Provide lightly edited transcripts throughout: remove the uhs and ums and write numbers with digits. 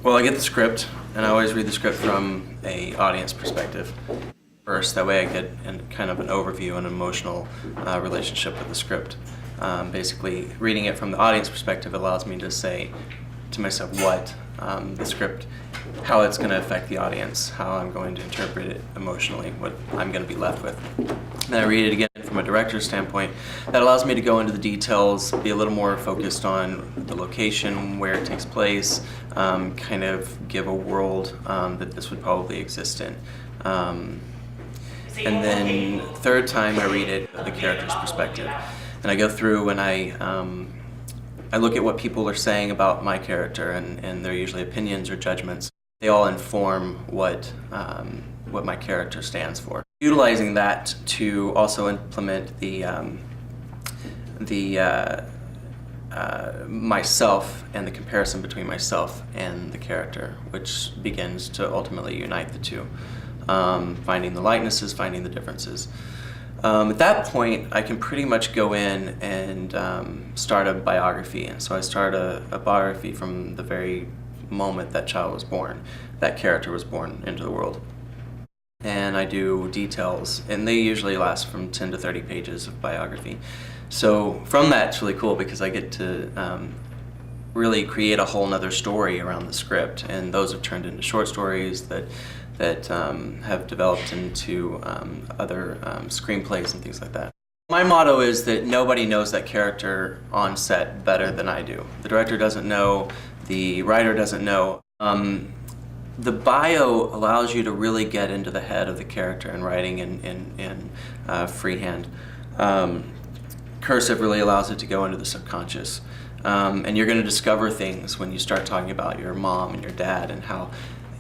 Well, I get the script, and I always read the script from a audience perspective first. That way I get kind of an overview and emotional relationship with the script. Basically, reading it from the audience perspective allows me to say to myself what the script, how it's going to affect the audience, how I'm going to interpret it emotionally, what I'm going to be left with. Then I read it again from a director's standpoint. That allows me to go into the details, be a little more focused on the location, where it takes place, kind of give a world that this would probably exist in. And then third time I read it, the character's perspective. And I go through and I look at what people are saying about my character, and they're usually opinions or judgments. They all inform what my character stands for. Utilizing that to also implement the myself and the comparison between myself and the character, which begins to ultimately unite the two. Finding the likenesses, finding the differences. At that point, I can pretty much go in and start a biography. And so I start a biography from the very moment that child was born, that character was born into the world. And I do details, and they usually last from 10 to 30 pages of biography. So from that, it's really cool because I get to really create a whole nother story around the script, and those have turned into short stories that have developed into other screenplays and things like that. My motto is that nobody knows that character on set better than I do. The director doesn't know, the writer doesn't know. The bio allows you to really get into the head of the character in writing in freehand. Cursive really allows it to go into the subconscious. And you're going to discover things when you start talking about your mom and your dad and how,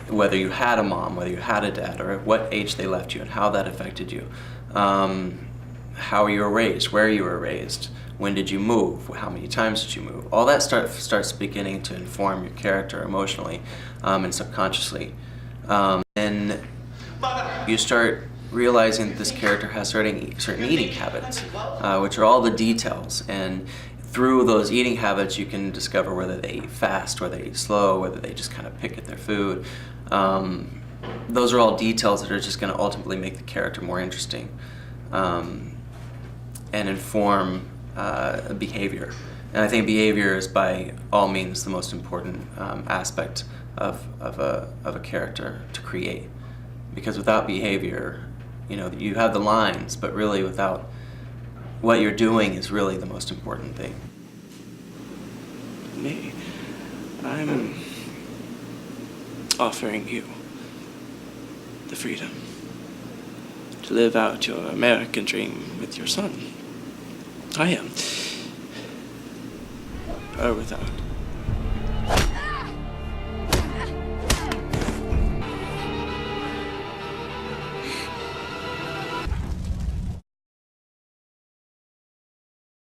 whether you had a mom, whether you had a dad, or at what age they left you and how that affected you. How you were raised, where you were raised, when did you move, how many times did you move. All that starts beginning to inform your character emotionally and subconsciously. And you start realizing that this character has certain eating habits, which are all the details. And through those eating habits, you can discover whether they eat fast, whether they eat slow, whether they just kind of pick at their food. Those are all details that are just going to ultimately make the character more interesting and inform behavior. And I think behavior is by all means the most important aspect of a character to create. Because without behavior, you have the lines, but really without what you're doing is really the most important thing. Me, I'm offering you the freedom to live out your American dream with your son. I am. Or without.